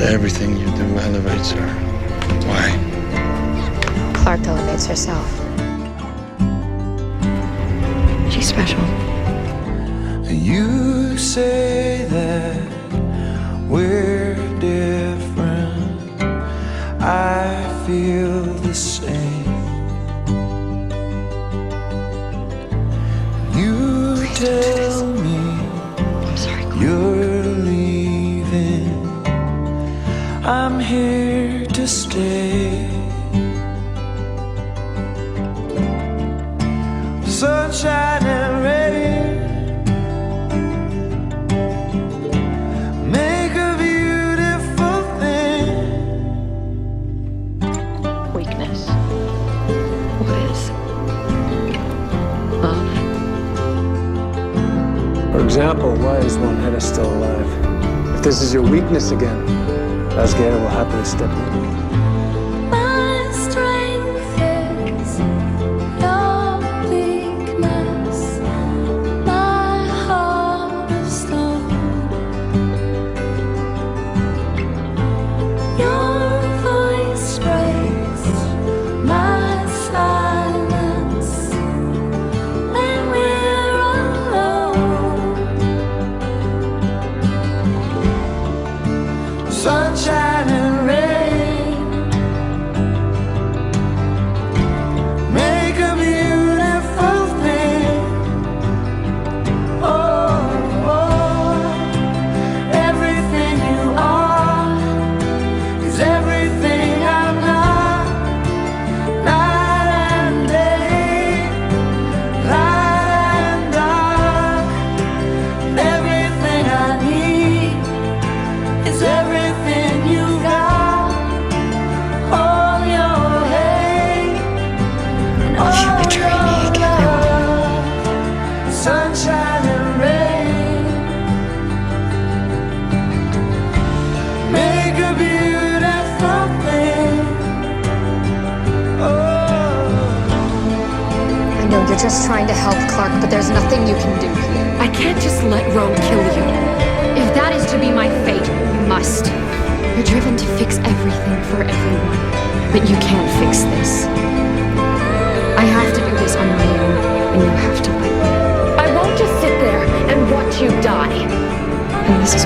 Not everything you do elevates her. Why? Clarke elevates herself. She's special. You say that we're different. I feel the same. You tell me I'm sorry, Clarke. you're leaving. I'm here to stay. Sunshine and rain make a beautiful thing. Weakness. What is? Love. For example, why is one header still alive? If this is your weakness again, Asgard will happily step in. My strength is your weakness. My heart of stone. Your voice breaks my silence when we're alone. Sunshine and rain make a beautiful thing. Oh, everything you are is everything I'm not. Night and day, light and dark. Everything I need is everything you got. All your hate and all If you betray me again, I love. Sunshine and rain make a beautiful thing. I know you're just trying to help Clarke, but there's nothing you can do here. I can't just let Rome kill you. If that is to be my fate, you must. You're driven to fix everything for everyone, but you can't fix this. I have to do this on my own, and you have to let me. I won't just sit there and watch you die. And this is